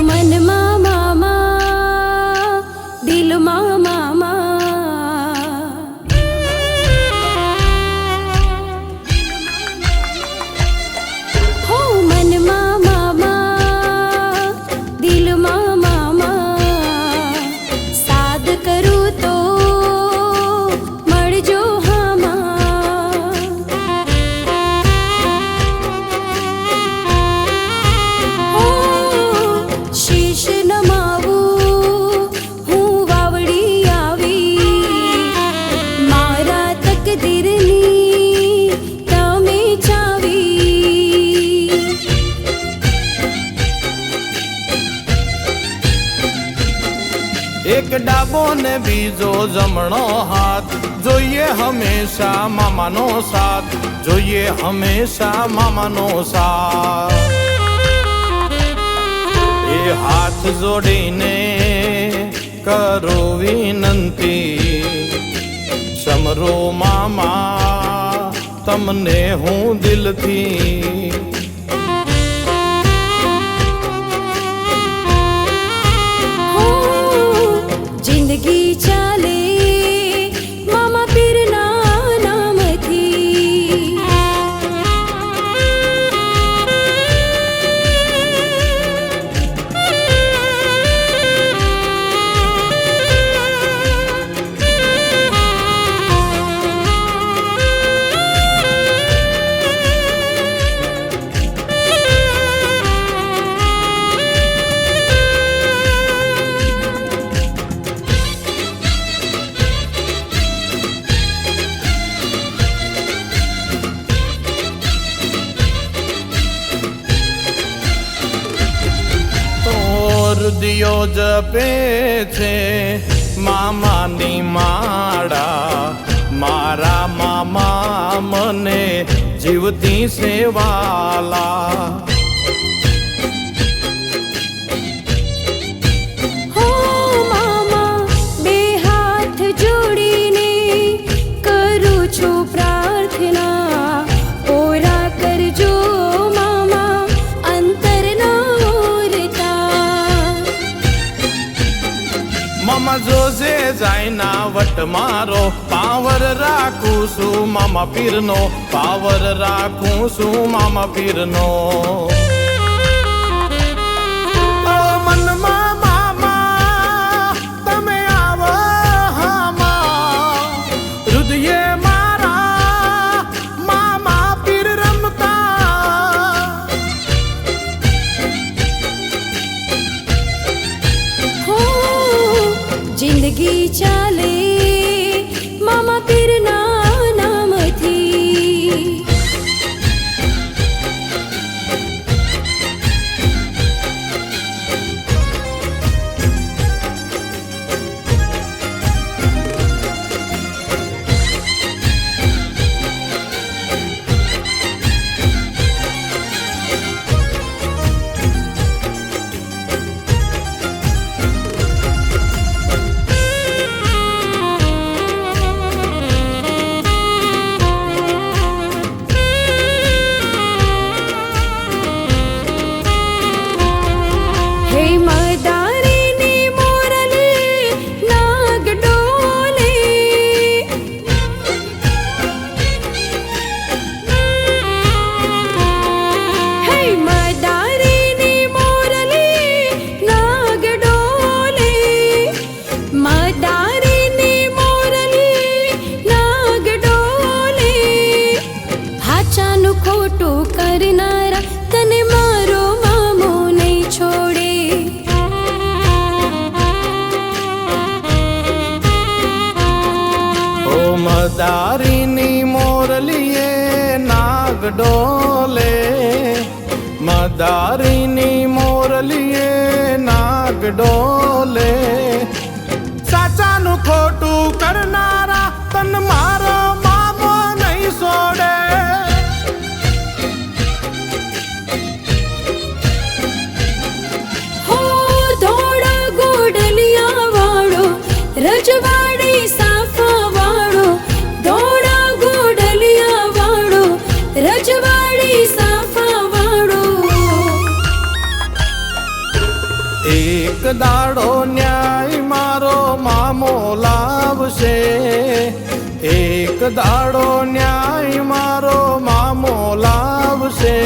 મનમાં મામા દિલમાં મામા હો મનમાં મામા દિલમાં મામા સાદ કરું તો મળજો એક ડાબો ને બીજો જમણો હાથ જોઈએ હંમેશા મામાનો સાથ જોઈએ હંમેશા મામાનો સાથ એ હાથ જોડીને કરો વિનંતી સમરો મામા તમને હું દિલથી जिंदगी चाले मामा पीરના નામથી દિયો જપે છે મામાની માળા મારા મામા મને જીવતી સેવાલા હો મામા બે હાથ જોડીને કરું છું પ્રાર્થના ઓરા કરજો મામા જોજે જાયના વટ મારો પાવર રાખું છું મામા પીરનો પાવર રાખું છું મામા પીરનો મનમાં મામા તમે આવો હામા હૃદયે મારા મામા પીર રમતા जिंदगी चाले मामा पीરના નામથી ખોટું કરનારા તને મારો મામો નહીં છોડે ઓ મદારીની મોરલીએ નાગ ડોલે મદારીની મોરલીએ નાગ ડોલે સાચાનું ખોટું કરનારા તન મારો મામો નહીં છોડે રજવાડી સાફા વાળો ધોળા ગોડલિયા વાળો રજવાડી સાફા વાળો દાડો ન્યાય મારો મામો લાવશે, એક દાડો ન્યાય મારો મામો લાવશે.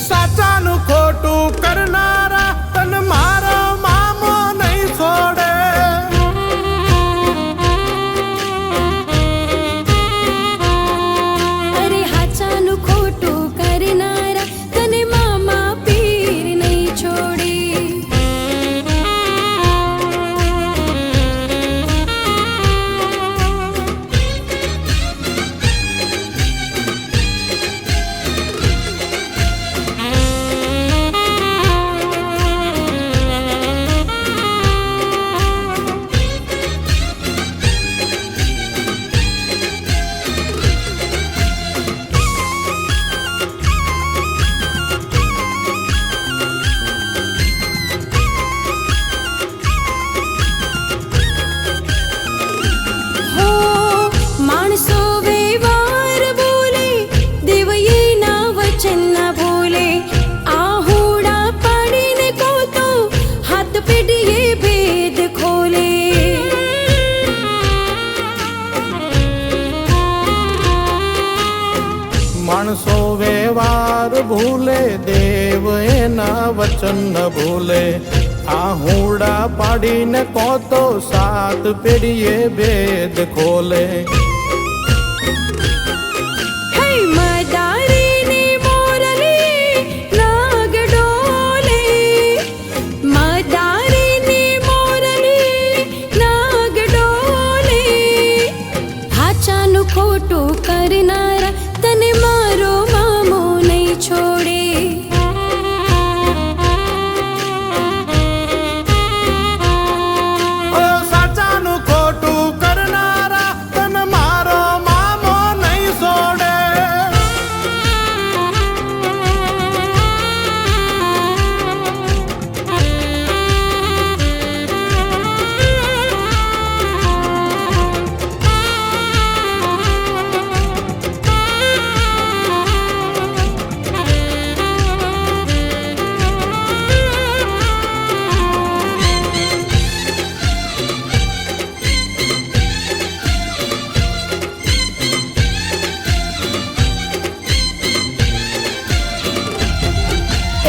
સાચાનું ખોટું કરનારા તન મારો મામો નહીં છોડે. અરે હાચાનું ખોટું કરનારા તને મામા પીર નહીં છોડે. માણસો વ્યવહાર બોલે, દેવ એના વચન ના બોલે. આહુડા પાડીને કોતો હાથ પેઢીએ ભેદ ખોલે. માણસો વ્યવહાર ભૂલે, દેવ એના વચન ન ભૂલે. આહુડા પાડીને કોતો સાત પેઢીએ ભેદ ખોલે. હે મદારીની મોરલી નાગ ડોલે, મદારીની મોરલી નાગ ડોલે. હાચાનું ખોટું કરનારા તને મારો મામો નહીં છોડે. ઓ સાચાનું ખોટું કરનારા તન મારો મામો નહીં છોડે.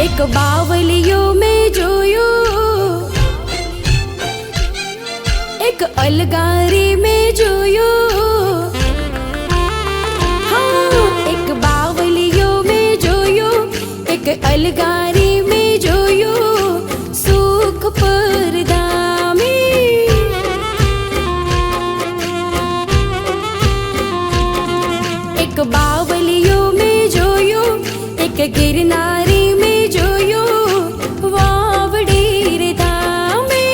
એક બાવલિયો મેં જોયો, એક અલગારી મેં જોયો. હા, એક બાવલિયો મેં જોયો, એક અલગારી મેં જોયો. સુખ પરદામે એક બાવલિયો મેં જોયો, એક ગિરનારી મેં જોયો. વાવડી રે ધામે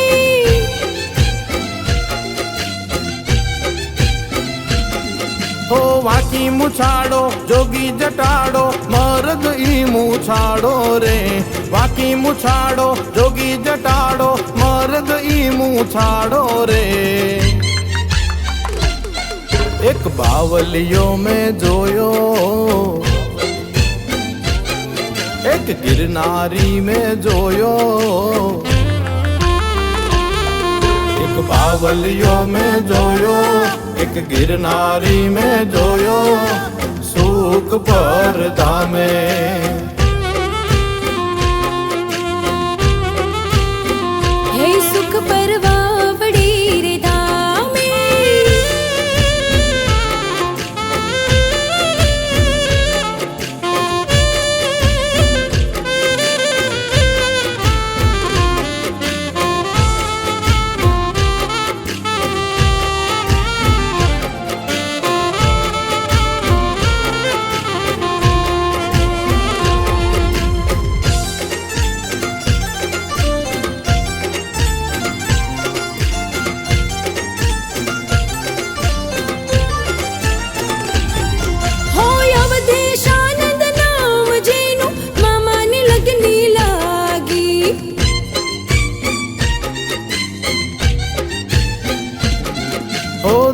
હો વાકી મુછાડો જોગી જટાડો મરદ ઈ મુછાડો રે. વાકી મુછાડો જોગી જટાડો મરદ ઈ મુછાડો રે. એક બાવલિયો મેં જોયો, એક गिरनारी में जोयो. एक बावलियो में जोयो, एक गिरनारी में जोयो. सुख परदा में હે સુખ પરવાવડી રે ધામે.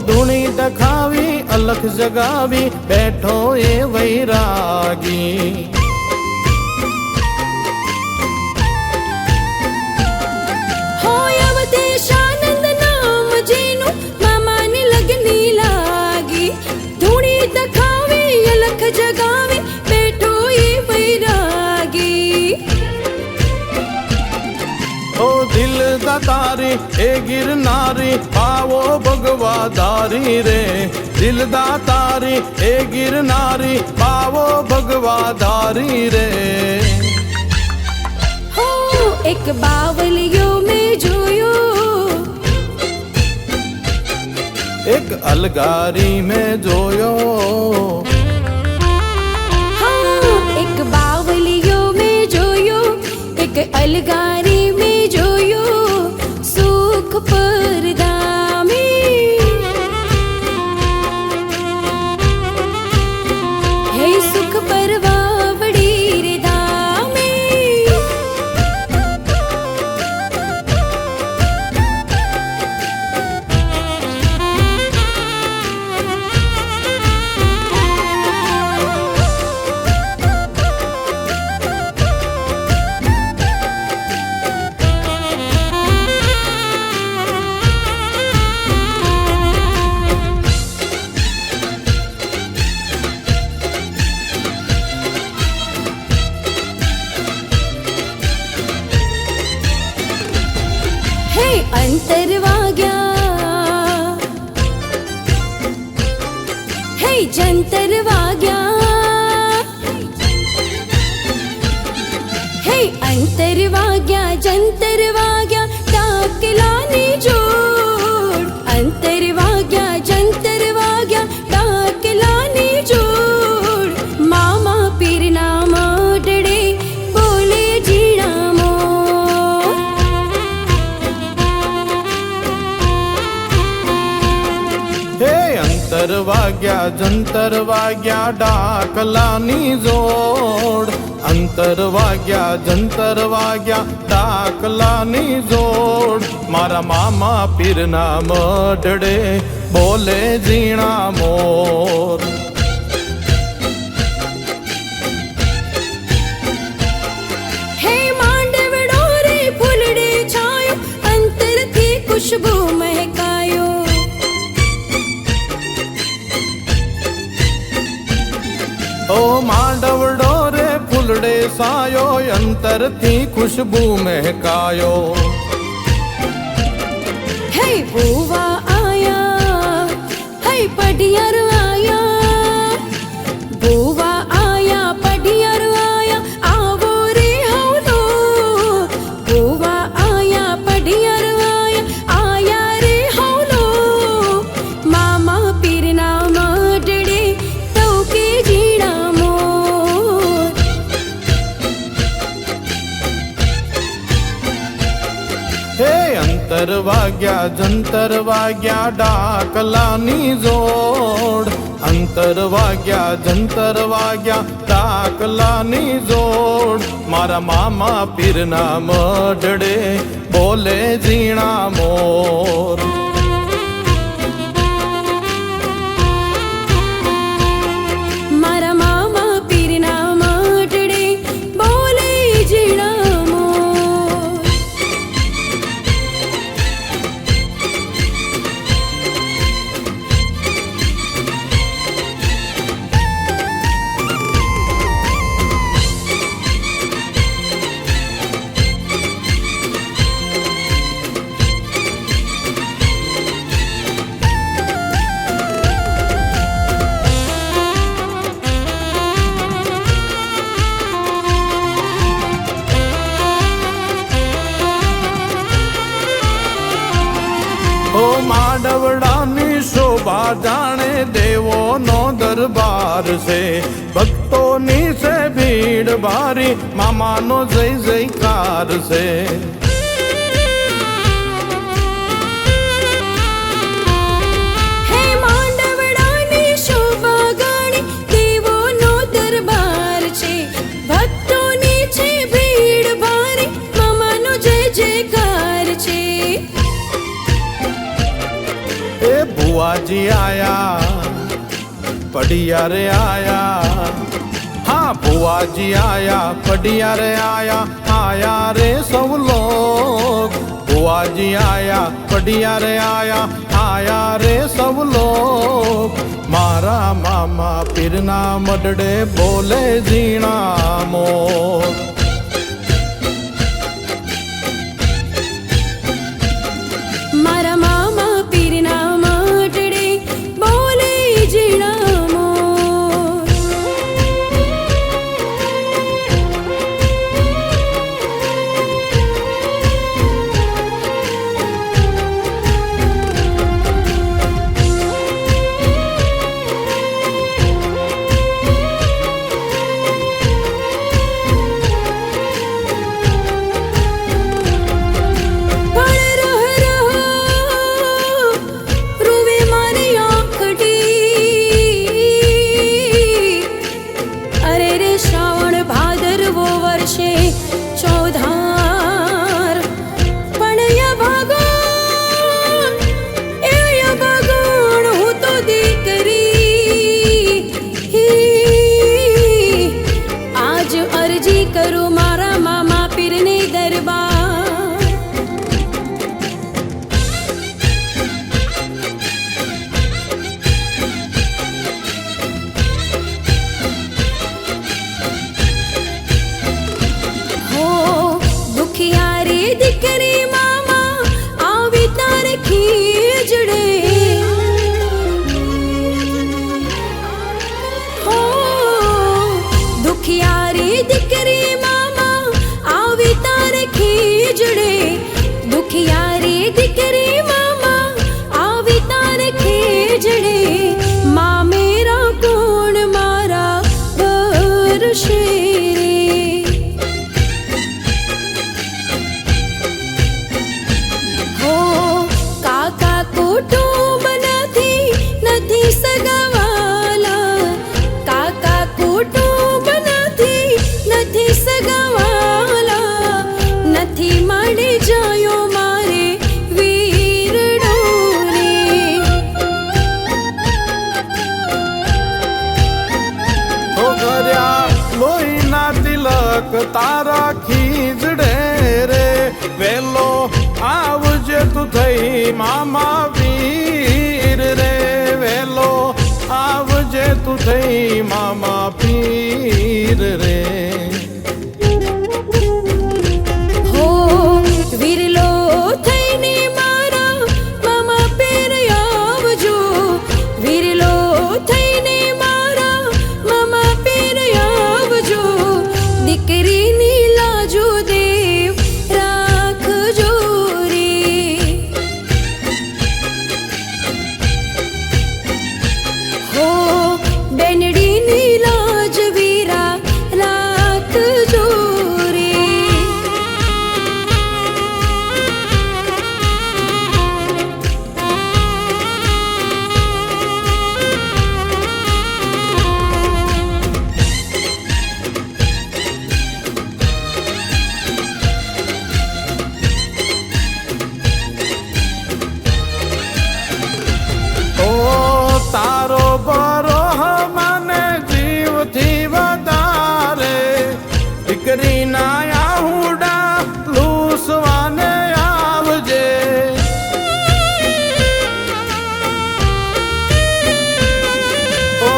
ધૂણી દખાવી અલખ જગાવી બેઠો એ વૈરાગી. તારી એ ગિરનારી પાવો ભગવા ધારી રે દિલદા તારી એ ગિરનારી પાવો ભગવા ધારી રે हो एक बावलियो में जोयो એક અલગારી મેં જોયો हाँ एक बावलियो में जोयो एक अलगारी में जोयो सुख परदा में है सुख परवावड़ी रे दामे है अंतरवाग्या है जंतरवाग्या है अंतरवाग्या जंतरवाग्या टाकलानी जोड़ अंतरवाग्या जंतरवाग्या टाकलानी जोड़ मामा पीरना मोडड़े बोले जीना मोर હે અંતર વાગ્યા જંતર વાગ્યા ડાકલાની જોડ અંતર વાગ્યા જંતર વાગ્યા ડાકલાની જોડ મારા મામા પીરના મઢડે બોલે ઝીણા મોર હે માંડવડો રે ફૂલડે છાયો અંતરથી ખુશ્બુ મહેકાયો ઓ માંડવડો રે ફૂલડે સાયો અંતરથી ખુશ્બુ મહેકાયો હે બુવા આયા હે પઢિયાર આયા બુવા આયા પઢિયાર આયા આવો રે હવલો બુવા આયા પઢિયાર આયા આયા રે હવલો મામા પીરના મઢડે ટોકે જીણા મોર હે અંતર વાગ્યા જંતર વાગ્યા ડાકલાની જોડ અંતર વાગ્યા જંતર વાગ્યા ડાકલાની જોડ મારા મામા પીરના મઢડે બોલે ઝીણા મોર મારા મામા પીરના મઢડે બોલે જીણા મોર ઓ માંડવડાની શોભા જાણે દેવોનો દરબાર છે ભક્તોની છે ભીડ ભારી મામાનો જય જયકાર છે હે માંડવડાની શોભા ગાણી દેવોનો દરબાર છે ભક્તોની છે ભીડ ભારી મામાનો જય જયકાર છે એ ભુવાજી આયા પડિયારે આયા હા ભુવાજી આયા પડિયારે આયા આયા રે સૌ લોગ ભુવાજી આયા પડિયારે આયા આયા રે સૌ લોગ મારા મામા પીરના મઢડે બોલે ઝીણા મોર થઈ મામા પીર રે, વેલો આવજે તું થઈ મામા પીર રે. હો વિરલો થઈને મારા મામા પીર આવજો, વિરલો થઈને મારા મામા પીર આવજો, દીકરીની લાજો દેવ રાખજો રે. હો બેનડીની લાજ વીરા રાખજો રે. ઓ તારો બરોહ મને જીવથી વધારે, દીકરીના આહુડા લૂસવાને આવજે. ઓ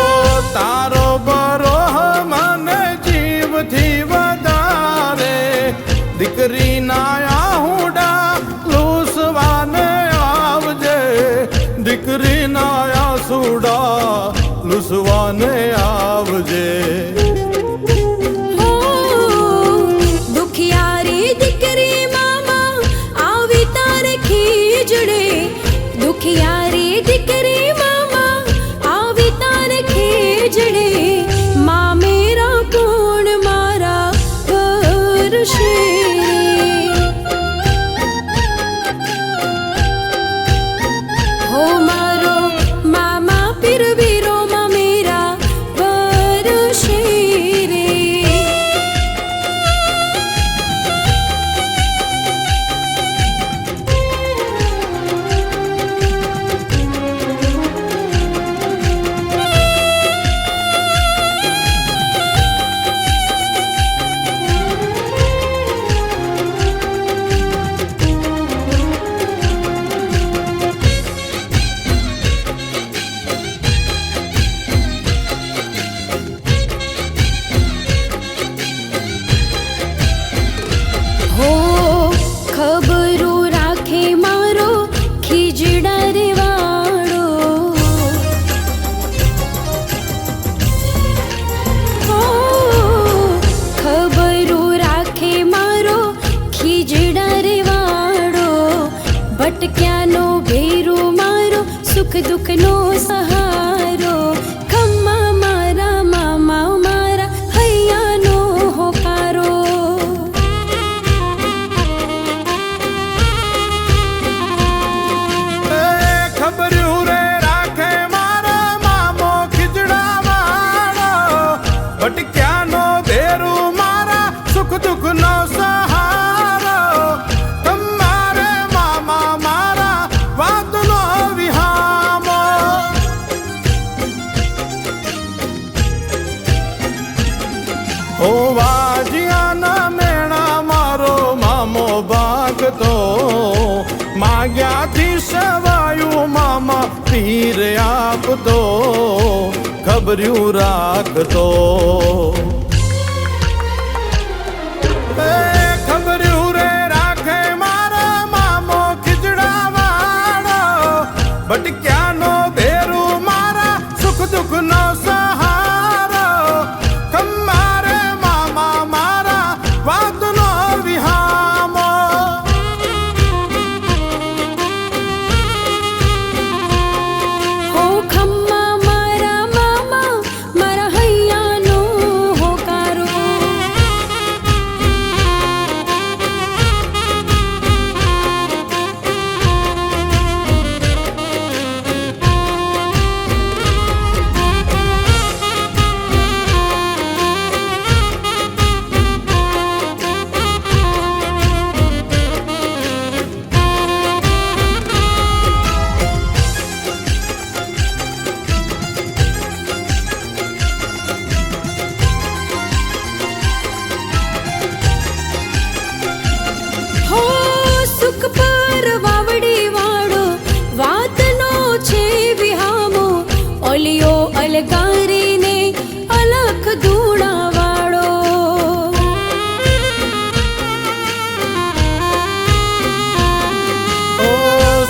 તારો બરોહ મને જીવથી વધારે, દીકરીના આહુડા લૂસવાને આવજે, દીકરીના આસુડા લૂસવાને આવજે. હો દુખિયારી દીકરી મામા આવી તારે ખીજડે, દુખિયારી દીકરી મામા આવી તારે ખીજડે, મા મેરા કોણ મારા કરશે. હો મારો મામા પીર વીરો મા મેરા વરશે રે. હો ખબરો રાખે મારો ખીજડા રે વાળો, હો ખબરો રાખે મારો ખીજડા રે વાળો, ભટક્યાનો ભેરો મારો સુખ દુઃખનો સહારો, ખમ્મા મારા મામા મારા હૈયાનો હોકારો. ખબર્યું રે રાખે મારા મામો ખીજડા વાળો, ભટક્યાનો ભેરું મારા સુખ દુઃખનો સહારો, તમારે મામા મારા વાતનો વિહામો. ઓ વાજિયાના મેણા મારો મામો ભાગતો, માગ્યાથી સવાયું મામા પીર આપતો, ખબર્યું રાખતો. એ ખબર્યું રે રાખે મારા મામો ખીજડા વાળો, ભટક્યાનો ભેરું મારા સુખ દુઃખનો સહારો, ખમ્મારે મામા મારા વાતનો વિહામો. હો ખમ્મા મારા મામા મારા હૈયાનો હોકારો.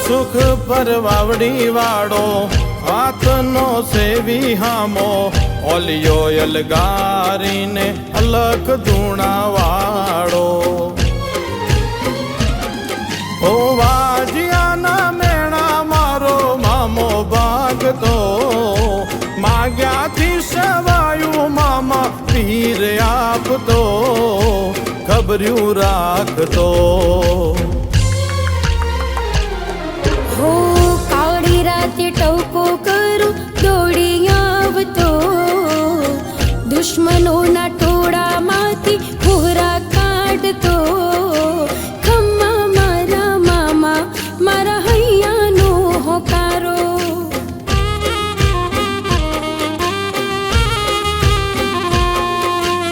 સુખ પર વાવડી વાળો હાથનો સેવી હામો ઓલિયો અલગારીને અલખ ધૂણા વાળો ઓ વાજિયાના મેણા મારો મામો ભાગતો માગ્યાથી સવાયું મામા પીર આપતો ખબર્યું રાખતો હો કાળી રાતે ટવકો કરું દોડી આવતો દુશ્મનોના ટોળામાંથી ભૂરા કાઢતો ખમ્મા મારા મામા મારા હૈયાનો હોકારો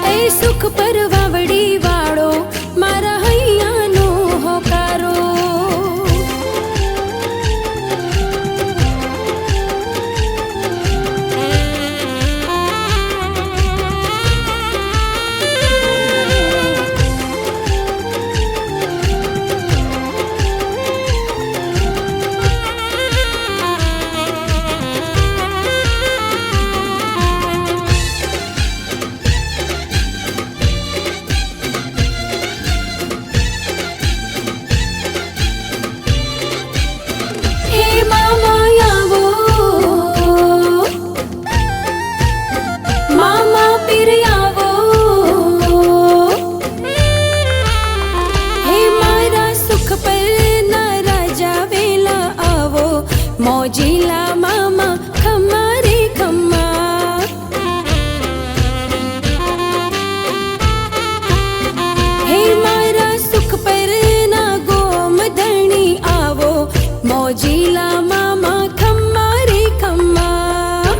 એ સુખ પર વાવડી વાળો મારા હૈયાનો હોકારો મોજીલા મામા ખમ્મા રે ખમ્મા હે મારા સુખ પર ના ગોમધણી આવો મોજીલા મામા ખમ્મા રે ખમ્મા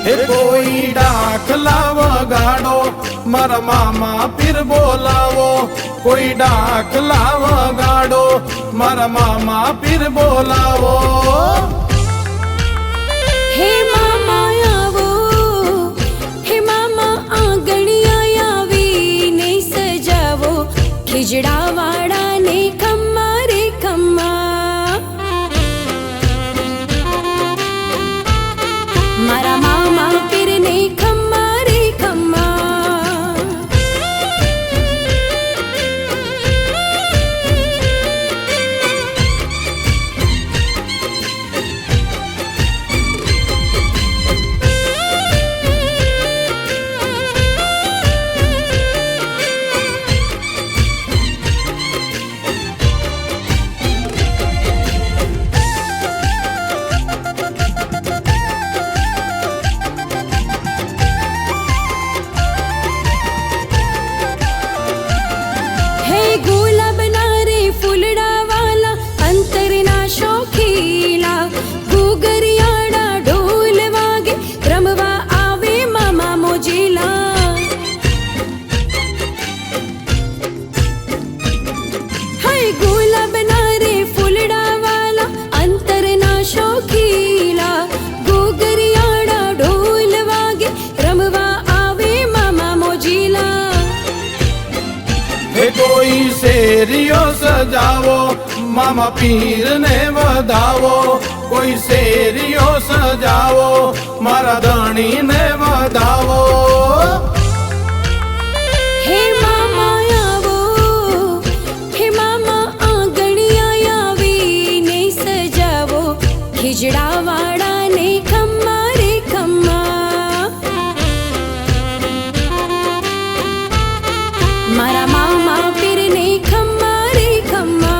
હે કોઈ ડાખલા વગાડો મારા મામા પીર બોલાવો કોઈ ડાખલા વગાડો મારા મામા પીર બોલાવો હે મામા આવો હે મામા આંગણિયા આવીને સજાવો ખીજડા વાળાને ખમ્મા રે ખમ્મા મારા મામા પીરને ખમ્મા રે ખમ્મા કોઈ શેરીઓ સજાવો મામા પીર ને વધાવો કોઈ શેરીઓ સજાવો મારા ધણી ને વધાવો હે મામા આવો હે મામા આંગણિયા આવીને સજાવો ખીજડા વાળાને ખમ્મા રે ખમ્મા મારા મામા પીરને ખમ્મા રે ખમ્મા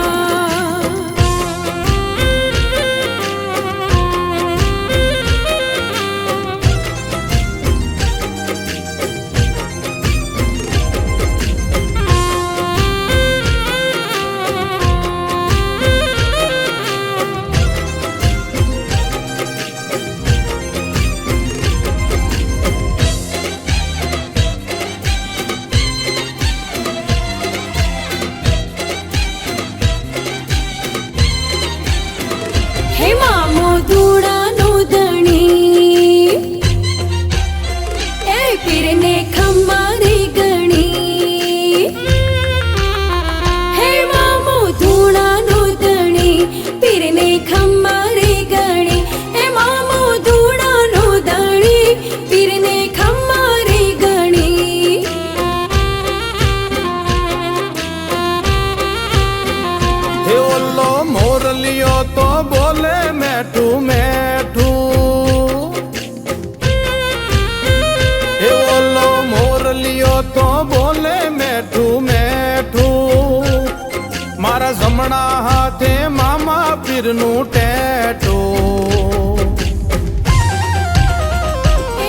પીરનું ટેટો.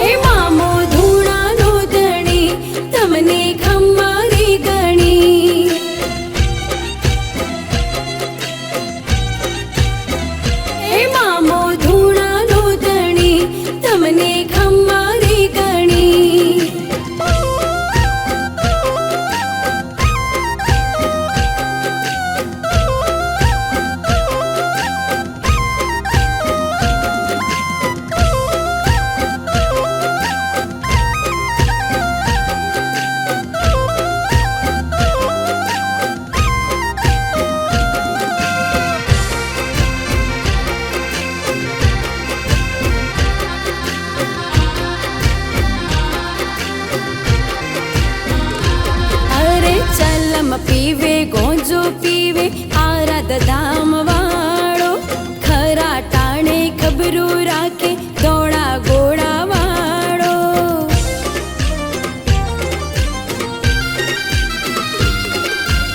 એ મામો ધૂણાનો ધણી તમને ખમ્મારી ગણી. એ મામો ધૂણાનો ધણી તમને ખમ્મારી ગણી. ચલમ પીવે ગોંજો પીવે આરાધ ધામ વાળો. ખરા ટાણે ખબરું રાખે દોડા ગોળા વાળો.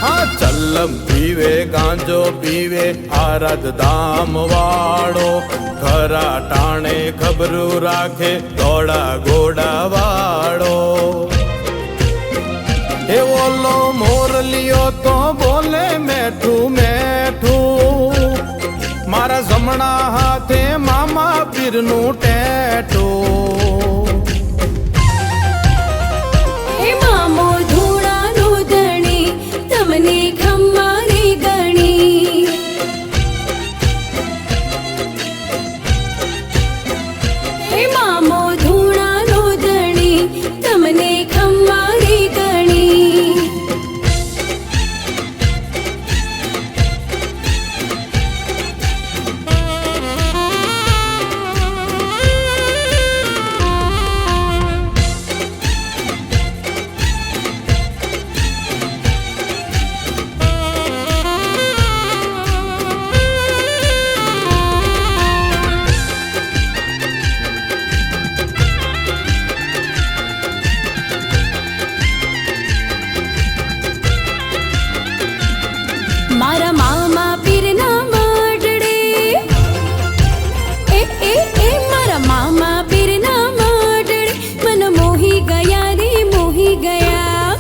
હા ચલ્લમ પીવે ગાંજો પીવે આરાધ ધામ વાળો. ખરા ટાણે ખબરું રાખે દોડા ગોડા વાળો. એ ઓલો મોરલિયો તો બોલે મેઠું મેઠું, મારા જમણા હાથે મામા પીરનું ટેટું. એ મામો ધૂણાનો ધણી તમને ખમ્મારી ગણી. એ મામો ધૂણાનો ધણી તમને ખમ્મારી ગણી. મારા મામા પીરના માટડે, એ મારા મામા પીરના માટડે મન મોહી ગયા રે મોહી ગયા.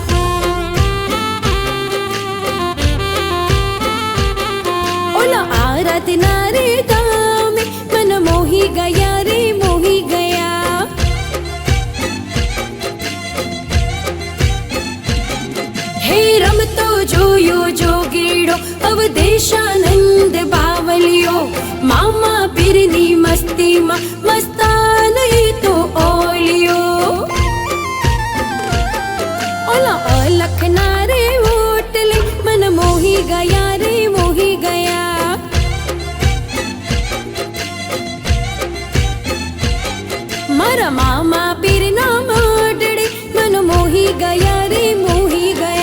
ઓલા આરાધના રે ધામે મન મોહી ગયા રે મોહી ગયા. હે રમતો જોયો જોગીડો અવદેશાનંદ બાવલિયો. મામા પીરની મસ્તીમાં મસ્તાન ઈ તો ઓલિયો. ઓલા અલખના રે ઓટલે મન મોહી ગયા રે મોહી ગયા. મારા મામા પીરના માટડે મન મોહી ગયા રે મોહી ગયા.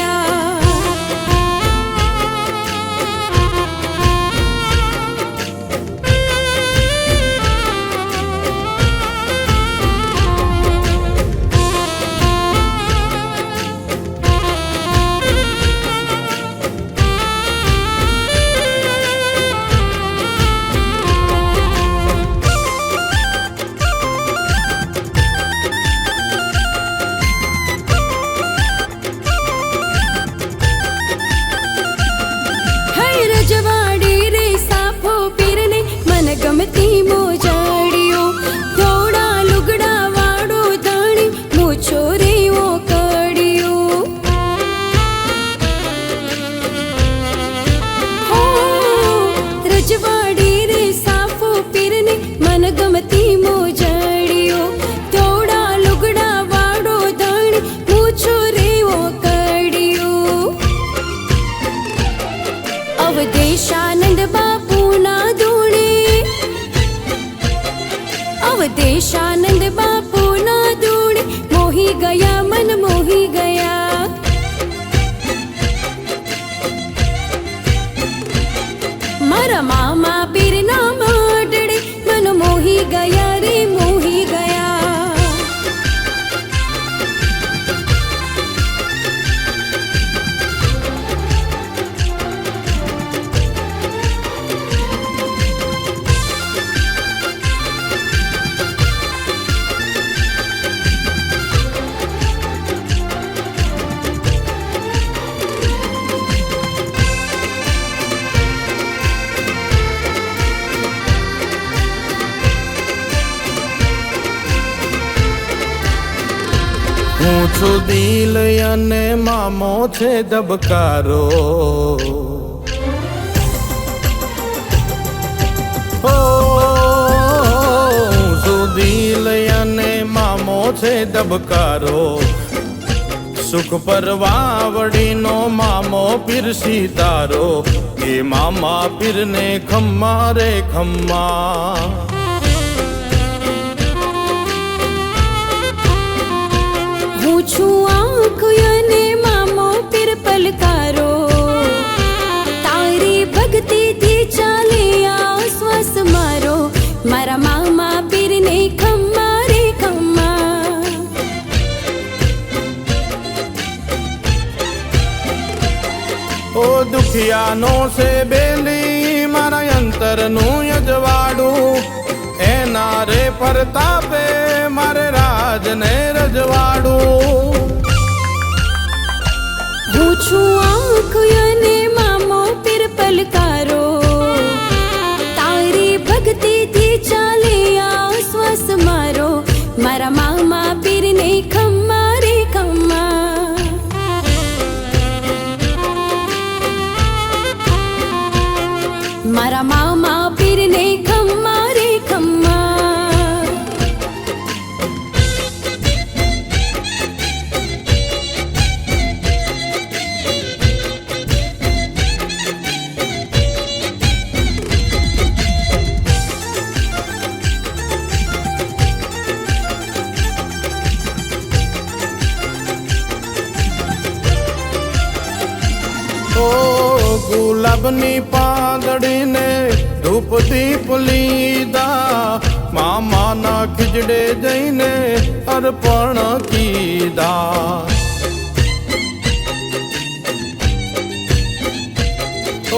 હું છું દિલ અને મામો છે ધબકારો. હું છું દિલ અને મામો છે ધબકારો. સુખ પરવાવડીનો મામો પીર સીતારો. એ મામા પીરને ખમ્મા રે ખમ્મા. હું છું આંખ અને મામો પીર પલકારો. તારી ભક્તિથી ચાલે આ શ્વાસ મારો. મારા મામા પીરને ખમ્મા રે ખમ્મા. ઓ દુખિયાનો છે બેલી મારા અંતરનું યજવાડું. એના રે પરતાપે મારે રાજને રજવાડું. હું છું આંખ અને મામો પીર પલકારો. તારી ભક્તિથી ચાલે આ શ્વાસ મારો. મારા મામા પીરને ખમ્મા રે ખમ્મા. મારા મામા પીરને ખમ્મા રે ખમ્મા. ઓ ગુલાબની પાંદડીને ધૂપ દીપ લીધા. મામાના ખીજડે જઈને અર્પણ કીધા.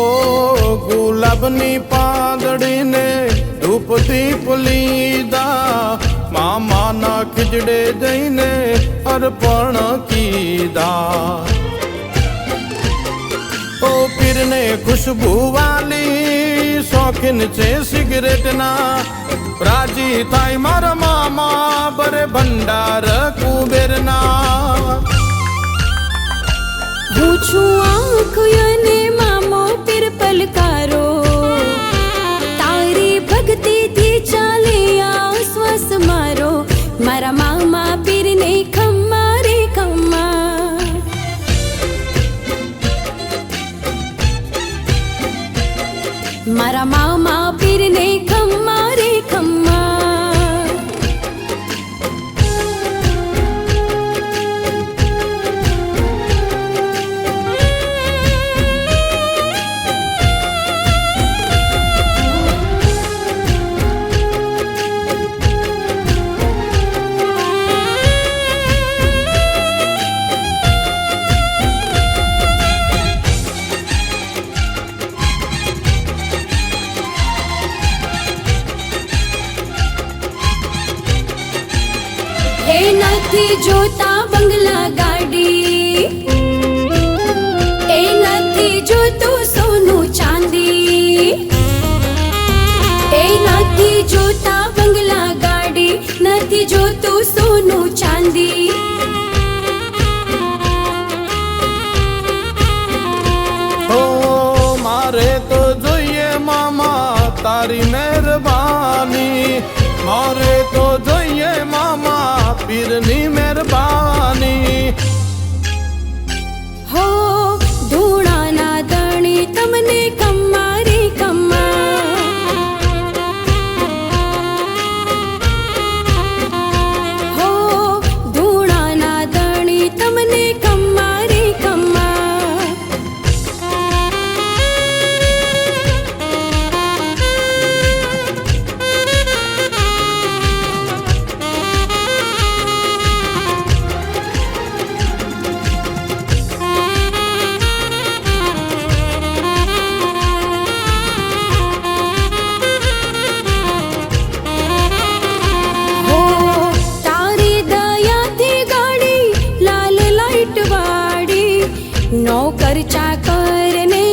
ઓ ગુલાબની પાંદડીને ધૂપ દીપ લીધા. મામાના ખીજડે જઈને અર્પણ કીધા. ઓ પીરને ખુશ્બુ વાલી શોખીન છે સિગરેટના. રાજી થાય મારા મામા બરે ભંડાર કુબેરના. હું છું આંખ અને મામો પીર પલકારો. તારી ભક્તિથી ચાલે આ શ્વાસ મારો. મારા મામા પીરને ખમ્મા રે ખમ્મા. મારા મામા પીરને ખમ્મા રે ખમ્મા. એ નથી જોતા બંગલા ગાડી. એ નથી જોતું સોનું ચાંદી. એ નથી જોતા બંગલા ગાડી. નથી જોતું સોનું ચાંદી. ઓ મારે તો જોઈએ મામા તારી મહેરબાની. મારે તો જોઈએ મામા પીરની મહેરબાની. હો ધૂળાના ધણી તમને ખમ્મા રે ખમ્મા. હો ધૂળાના ધણી તમને ખમ્મા રે ખમ્મા. નોકર ચાકર ને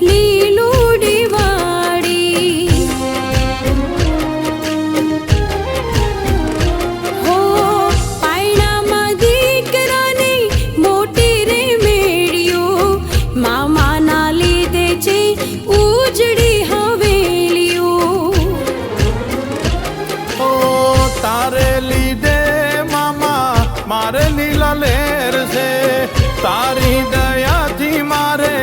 લીલુડી વાડી. હો પાયણામાં દીકરા ઘેર છે તારી દયાથી મારે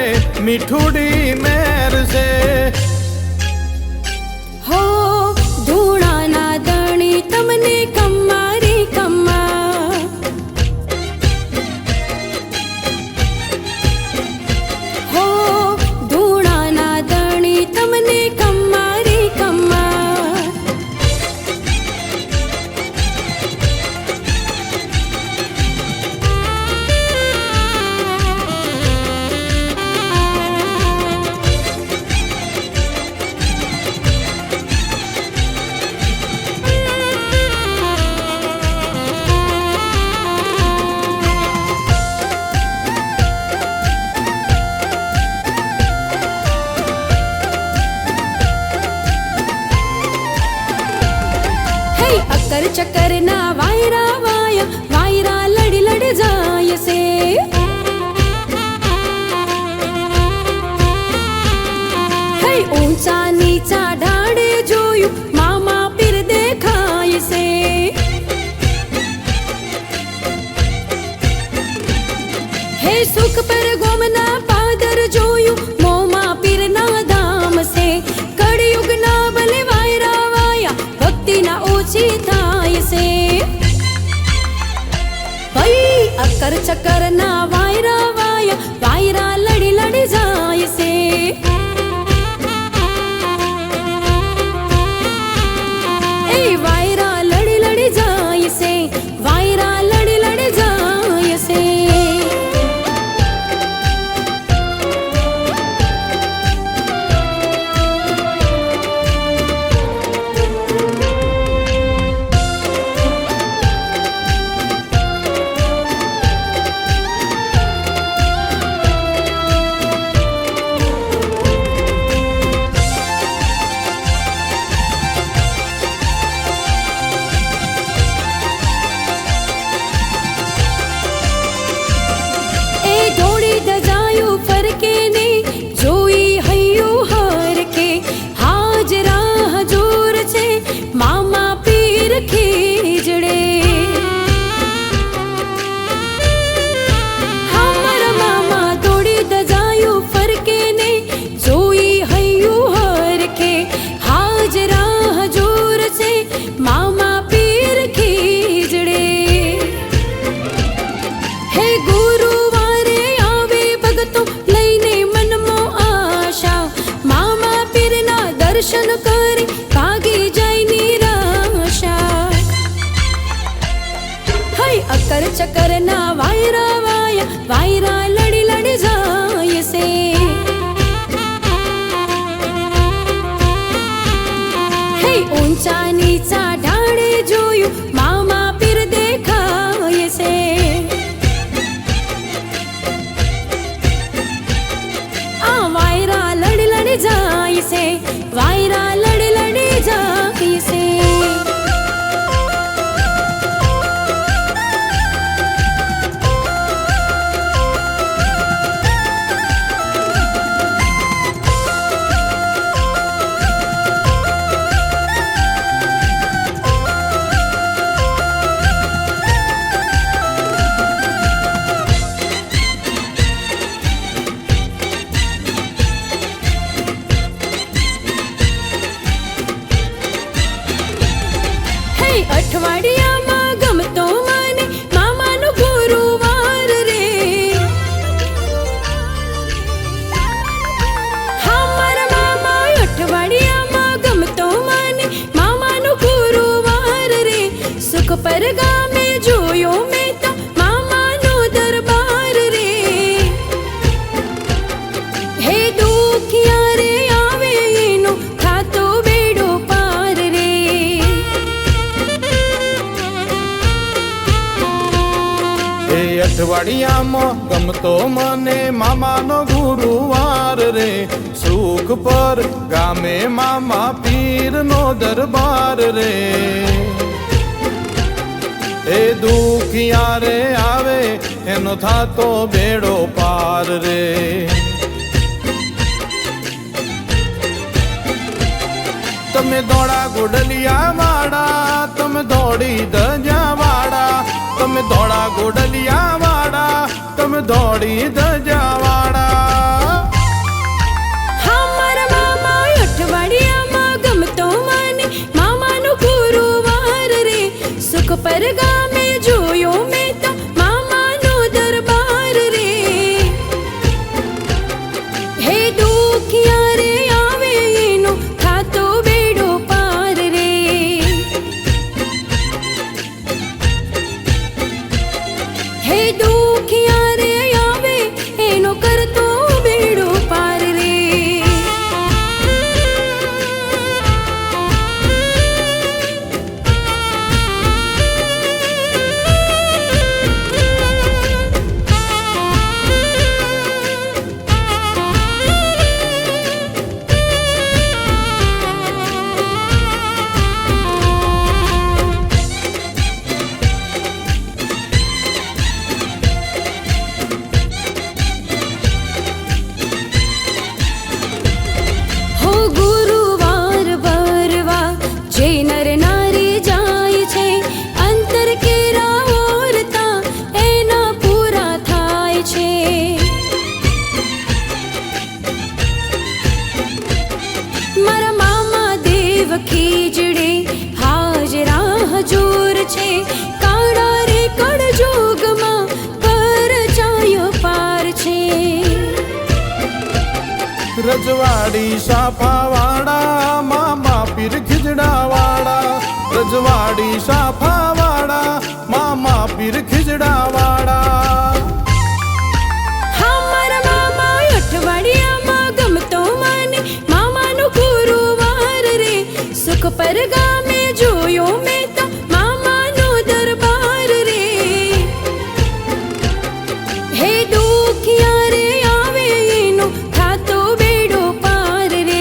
મીઠુડી મેર છે હો ધૂળાના દણી તમને કમ્મા રે કમ્મા હો ધૂળાના દણી તમને કમ્મા રે કમ્મા અકર ચકર ના વાયરા વાયા વાયરા લડી લડી જાય છે હે ઊંચા નીચા ઢાળે જોયું મામા પીર દેખાય છે હે સુખ પર ગોમના પાદર જોયું મોમાં પીર ના ધામ છે કળિયુગ ના ભલે વાયરા વાયા ભક્તિ ના ઓછી થાય છે ભાઈ અકર ચકર ના વાયરા વાયા વાયરા લડી લડી જાય છે એ વાયરા લડી લડી જાય છે વાયરા લડી લડી જાય છે દર્શન કરી ભાગી જાય નિરાશા હૈ અકર ચકર ના વાયરા વાયા વાયરા લડી લડી જાય છે હે ઊંચા નીચા ઢાળે જોયું મામા પીર દેખાય છે આ વાયરા લડી લડી જાય છે વાયરા લડી લડી જાય છે અઠવાડિયામાં ગમતો મને મામાનો ગુરુવાર રે હા મારા મામા અઠવાડિયામાં ગમતો મને મામાનો ગુરુવાર રે સુખ પર ગામે જોયો મેં તો મામાનો દરબાર રે હે દુખિયા રે આવે એનો થાતો બેડો પાર રે અઠવાડિયામાં ગમતો મને મામાનો ગુરુવાર રે સુખ પર ગામે મામા પીરનો દરબાર રે એ દુખિયા રે આવે એનો થાતો બેડો પાર રે તમે દોડા ગોડલિયા વાળા તમે દોડી દજા વાળા તમે દોડા ગોડલિયા વાળા દોડી ધજાવાડા. હા મારા મામા અઠવાડિયામાં ગમતો મને મામાનો ગુરુવાર રે સુખ પર ગામે જોયો મેં તો મામાનો દરબાર રે હે દુખિયા રે આવે એનો થાતો બેડો પાર રે હે દુખિયા રે આવે એનો કરતો બેડો પાર રે હો ગુરુવાર વરવા જે નર નારી જાય છે અંતર કેરા ઓરતા એના પૂરા થાય છે મારા મામા દેવ ખીજડે હાજરા હજૂર છે કાળા રે કળજોગમાં પરચાયો પાર છે રજવાડી સાફાવાડા મામા પીર ખીજડાવાડા. રજવાડી સાફાવાડા મામા પીર ખીજડાવાડા. હા મારા મામા અઠવાડિયામાં ગમતો મને મામાનો ગુરુવાર રે સુખ પર ગામે જોયો મેં તો મામાનો દરબાર રે હે દુખિયા રે આવે એનો થાતો બેડો પાર રે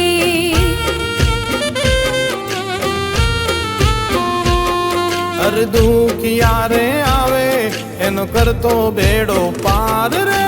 અરે દુખિયા રે આવે એનો કરતો બેડો પાર રે.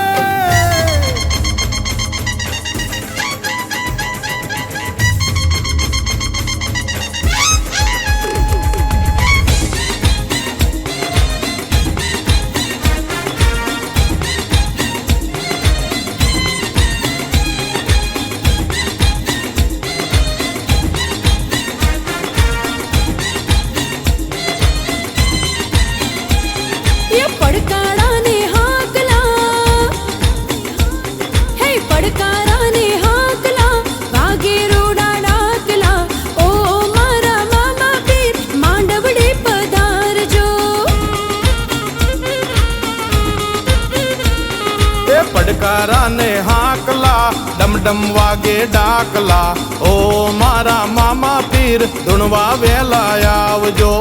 એ પડકારાને હાકલા હે પડકારાને હાકલા વાગે રોડા ડાકલા ઓ મારા મામા પીર માંડવડે પધારજો એ પડકારાને હાકલા ડમડમ વાગે ડાકલા. ઓ મારા મામા પીર ધૂણવા વેલા આવજો.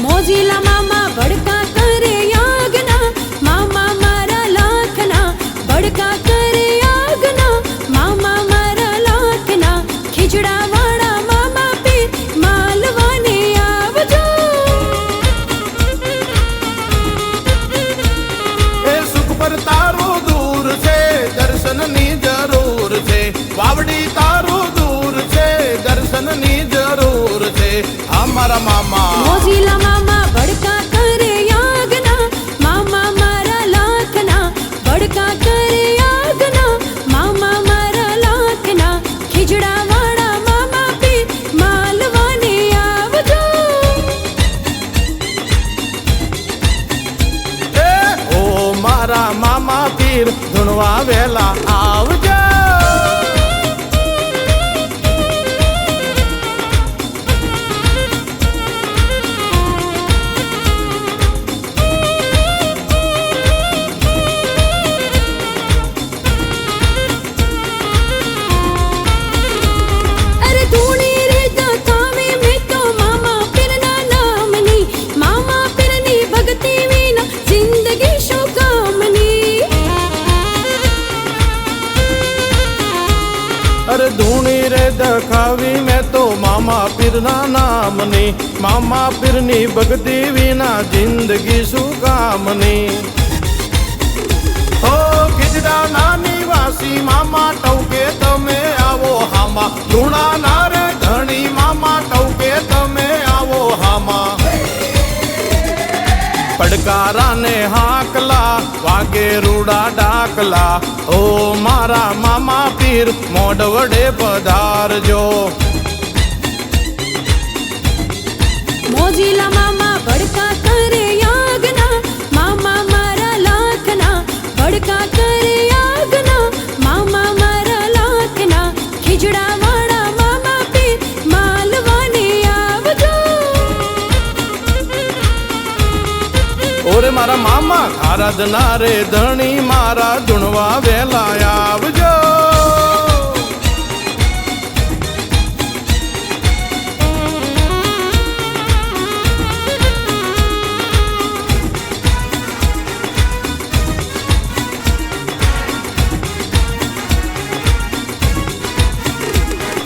મોજીલા મામા ભડકા કરે યાગના મામા મારા લાખના ભડકા કરે યાગના મામા મારા લાખના ખીજડા વાળા મામા પીર માલવાને આવજો એ સુખ પર તારું દૂર છે દર્શનની જરૂર છે. વાવડી તારું દૂર છે દર્શનની જરૂર છે. અમારા મામા મોજીલા મામા ભડકા કરે યાગના મામા મારા લાખના ભડકા કરે યાગના મામા મારા લાખના ખીજડા વાળા મામા પીર માલવાને આવજો એ ઓ મારા મામા પીર ધૂણવા વેલા આવજો. અરે ધૂણી રે દખાવે મેં તો મામા પીરના નામની મામા પીરની ભક્તિ વિના જિંદગી શું કામની અરે ધૂણી રે દખાવી મેં તો મામા પીરના નામની મામા પીરની ભક્તિ વિના જિંદગી શું કામની. ઓ ખીજડા નાની વાસી મામા ટવકે તમે આવો હામા. ધૂણા ના રે ધણી મામા ટવકે તમે આવો હામા. પડકારા ને હાકલા વાગે રૂડા ડાકલા ઓ મારા મામા પીર મોઢ વડે પધારજો. મોજીલા મામા ભડકા કરે યાગના મામા મારા લાખના ભડકા કરે યાગના મામા મારા લાખના ખીજડા વાળા મામા પીર માલવાને આવજો. ઓરે મારા મામા આરાધના રે ધણી મારા ધૂણવા વેલા આવજો.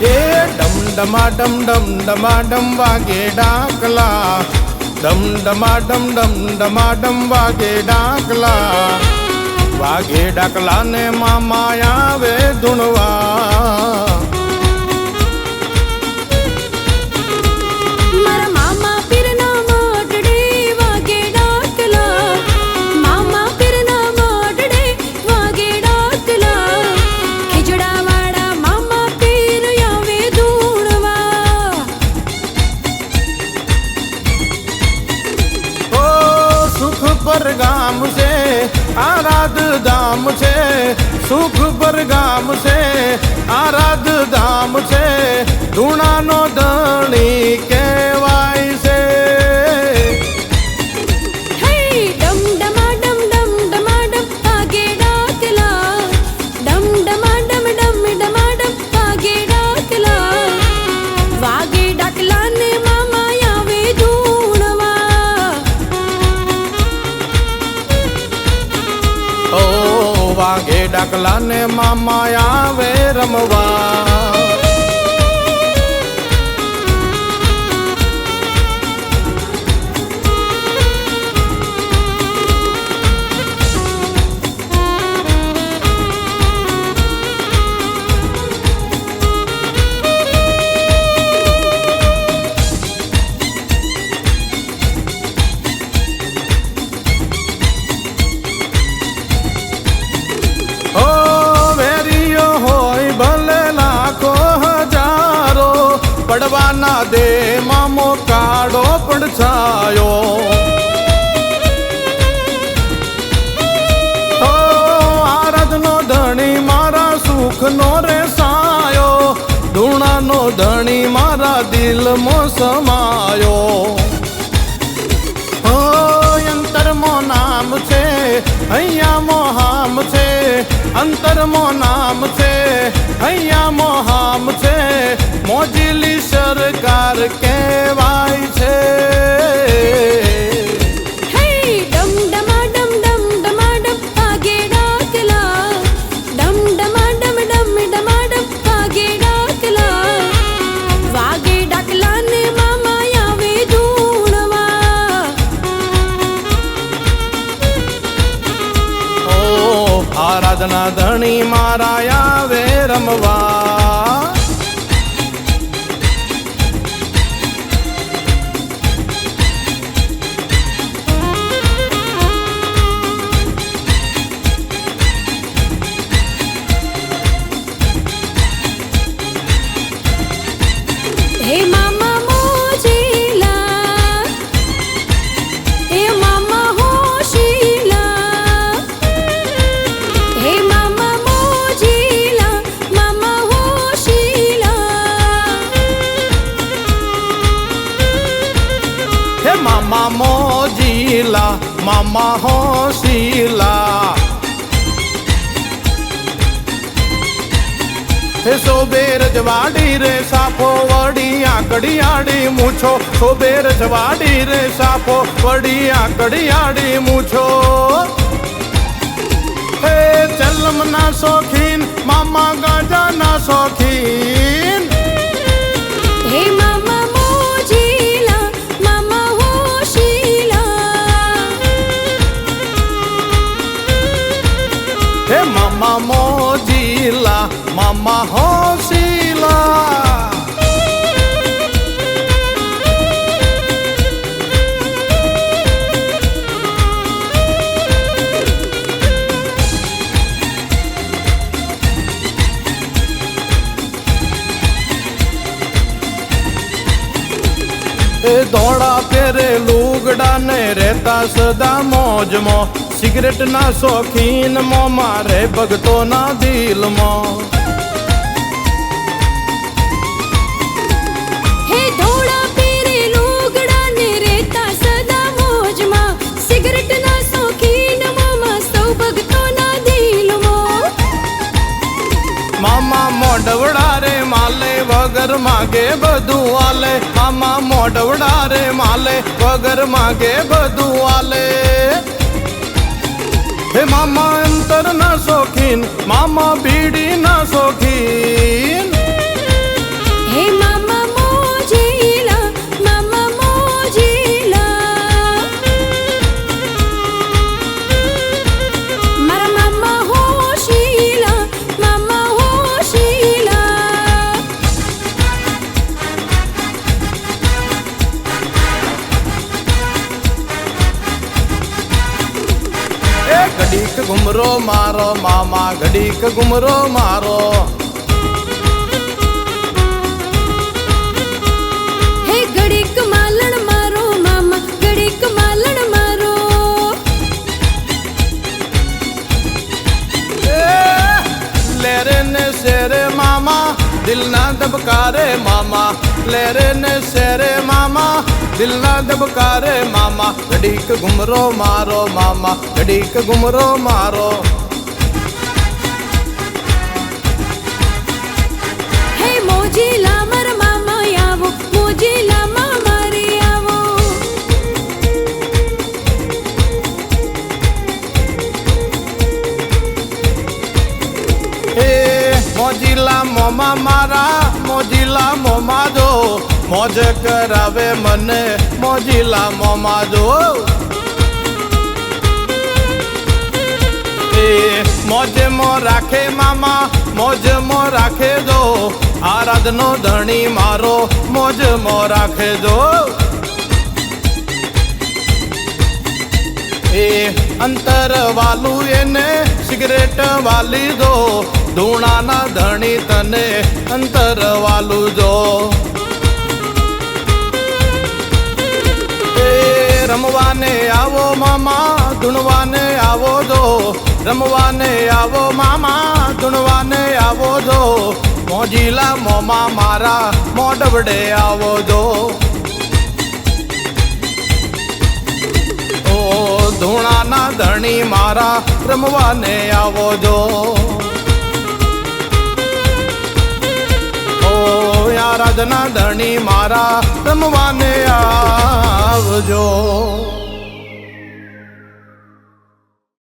એ ડમ ડમા ડમ ડમ ડમા ડમ વાગે ડાકલા ડમ ડમા ડમ ડમ ડમા ડમ વાગે ડાકલા વાગે ડાકલા ને મામા આવે ધૂણવા. મારા મામા પીરના મોઢડે વાગે ડાકલા મામા પીરના મોઢડે વાગે ડાકલા ખીજડા વાળા મામા પીર આવે ધૂણવા. ઓ સુખ પર ગામ છે આરાધ ધામ છે સુખ પર ગામ છે આરાધ ધામ છે ધૂણાનો ધણી કહેવાય છે. હે ડમ ડમા ડમ ડમ ડમા ડમ વાગે ડાકલા ડમ ડમા ડમ ડમ ડમા ડમ વાગે ડાકલા વાગે ડાકલા ને મામા આવે ધૂણવા. ઓ વાગે ડાકલા ને મામા આવે રમવા. ઓ વેરીઓ હોય ભલે લાખો હજારો પડવાના દે મામો કાળો પડછાયો. ઓ આરાધનો ધણી મારા સુખનો રે સાયો ધૂણાનો ધણી મારા દિલમાં સમાયો. ઓ અંતરમો નામ છે અહીંયા મોહામ છે અંતરમો નામ છે અહીંયા મોહામ છે મોજીલી સરકાર કહેવાય છે. હે ડમ ડમા ડમ ડમ ડમા ડમ વાગે ડાકલા ડમ ડમા ડમ ડમ ડમા ડમ વાગે ડાકલા વાગે ડાકલા ને મામા આવે ધૂણવા. ઓ આરાધના ધણી મારા આવે રમવા. હે મામા મોજીલા હે મામા હોશીલા હે મામા મોજીલા મામા હોશીલા. હે મામા મોજીલા મામા હોશીલા. હે સોબેર જવાડી રે સાફો વડી આકડી આડી મૂછો સોબેર જવાડી રે સાફો વડી આકડી આડી મૂછો. હે ચલમના શોખીન મામા ગાજાના શોખીન હે મામા મોજીલા મામા હોશીલા. હે મામા મોજીલા મામા હોશીલા. રહેતા સદા મોજમાં, સિગરેટ ના શોખીન મો મારે ભગતો ના દિલમાં. હે ધોળા પહેરે લુગડા ને રહેતા સદા મોજમાં, સિગરેટ ના શોખીન મામા સૌ ભક્તોના દિલમાં. મામા મોઢવડા રે માલે વગર માગે બધું આલે, મામા મોઢવડા રે માલે વગર માગે બધું આલે. હે મામા અંતર ના શોખીન, મામા બીડી ના શોખીન. હે મામા મોજીલા, મામા મોજીલા, મારા મામા હોશીલા, મામા હોશીલા. એ ઘડીક ઘુમરો મારો મામા, ઘડીક ઘુમરો મારો. હે ઘડીક માલણ મારો મામા, ઘડીક માલણ મારો. લેરે ને શેરે મામા, દિલ ના ધબકારે મામા, લેરે ને શેરે મામા, દિલ ના ધબકારે મામા. ઘડીક ઘુમરો મારો મામા, ઘડીક ઘુમરો મારો. હે મોજીલા મારા મામા આવો, મોજીલા મામા રે આવો. એ મોજીલા મોમા મારા, મોજીલા મોમા જો, મોજ કરાવે મને મોજીલા મોમા જો. એ મોજ મો રાખે મામા, મોજ મો રાખે જો, આરાધનો ધણી મારો મોજ મો રાખે જો. એ અંતર વાલું એને સિગરેટ વાલી દો, ધૂણાના ધણી તને અંતર વાલું જો. એ રમવાને આવો મામા, ધૂણવાને આવો જો, રમવાને આવો મામા, ધૂણવાને આવો જો. મોજીલા મોમા મારા મોઢવડે આવો જો. ઓ ધૂણાના ધણી મારા રમવાને આવો જો. ઓ આરાધના ધણી મારા રમવાને આવજો.